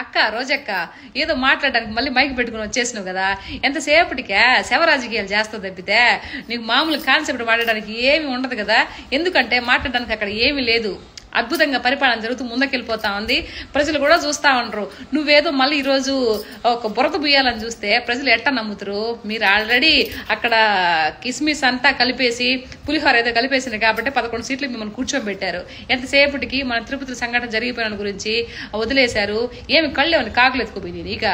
అక్క రోజక్క ఏదో మాట్లాడడానికి మళ్ళీ మైక్ పెట్టుకుని వచ్చేసినావు కదా, ఎంతసేపటికే శవ రాజకీయాలు చేస్తావు తప్పితే నీకు మామూలు కాన్సెప్ట్ మాట్లాడడానికి ఏమి ఉండదు కదా. ఎందుకంటే మాట్లాడడానికి అక్కడ ఏమీ లేదు. అద్భుతంగా పరిపాలన జరుగుతూ ముందుకెళ్ళిపోతా ఉంది. ప్రజలు కూడా చూస్తా ఉండరు. నువ్వేదో మళ్ళీ ఈరోజు ఒక బురద బుయ్యాలని చూస్తే ప్రజలు ఎట్టా నమ్ముతారు? మీరు ఆల్రెడీ అక్కడ కిస్మిస్ అంతా కలిపేసి పులిహోర ఏదో కలిపేసింది కాబట్టి 11 సీట్లు మిమ్మల్ని కూర్చోబెట్టారు. ఎంతసేపటికి మన తిరుపతి సంఘటన జరిగిపోయిన గురించి వదిలేశారు. ఏమి కళ్ళేమని కాకులు ఎత్తుకుపోయింది. ఇక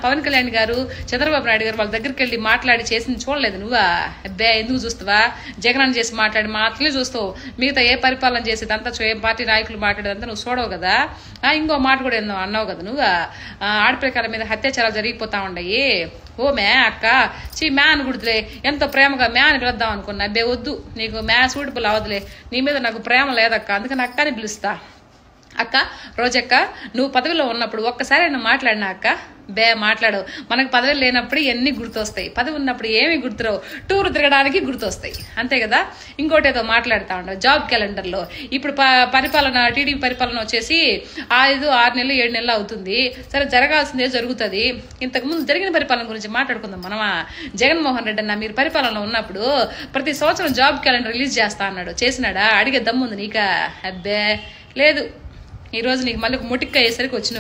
పవన్ కళ్యాణ్ గారు, చంద్రబాబు నాయుడు గారు వాళ్ళ దగ్గరికి వెళ్ళి మాట్లాడి చేసింది చూడలేదు నువ్వా? అబ్బే ఎందుకు చూస్తావా? జగన్ చేసి మాట్లాడి మాత్రమే చూస్తావు. మిగతా ఏ పరిపాలన చేసేదంతా పార్టీ నాయకులు మాట్లాడేదంతా నువ్వు చూడవు కదా. ఇంకో మాట కూడా ఏందో అన్నావు కదా నువ్వు, ఆడపిల్లల మీద అత్యాచారాలు జరిగిపోతా ఉన్నాయి. ఓ మే అక్క చీ మ్యా అని గుర్తులే, ఎంతో ప్రేమగా మ్యా అని పిలుద్దాం అనుకున్నా. అబ్బే వద్దు, నీకు మ్యా సూటిపుల్ అవదులే, నీ మీద నాకు ప్రేమ లేదక్క, అందుకని అక్క అని పిలుస్తా. అక్క రోజక్క నువ్వు పదవిలో ఉన్నప్పుడు ఒక్కసారి అయినా మాట్లాడినా అక్క? బే మాట్లాడవు. మనకు పదవి లేనప్పుడు ఎన్ని గుర్తొస్తాయి, పదవి ఉన్నప్పుడు ఏమి గుర్తురావు. టూర్ తిరగడానికి గుర్తొస్తాయి అంతే కదా. ఇంకోటి ఏదో మాట్లాడుతూ ఉండవు జాబ్ క్యాలెండర్లో. ఇప్పుడు పరిపాలన టీడీపీ పరిపాలన వచ్చేసి 6 నెలలు 7 నెలలు అవుతుంది. సరే జరగాల్సిందే జరుగుతుంది. ఇంతకుముందు జరిగిన పరిపాలన గురించి మాట్లాడుకుందాం మనమా. జగన్మోహన్ రెడ్డి అన్న మీరు పరిపాలనలో ఉన్నప్పుడు ప్రతి సంవత్సరం జాబ్ క్యాలెండర్ రిలీజ్ చేస్తా అన్నాడు. చేసినాడా? అడిగే దమ్ముంది నీక? అబ్బే లేదు. ఈ రోజు నీకు మళ్ళీ ముటిక్క అయ్యేసరికి వచ్చిన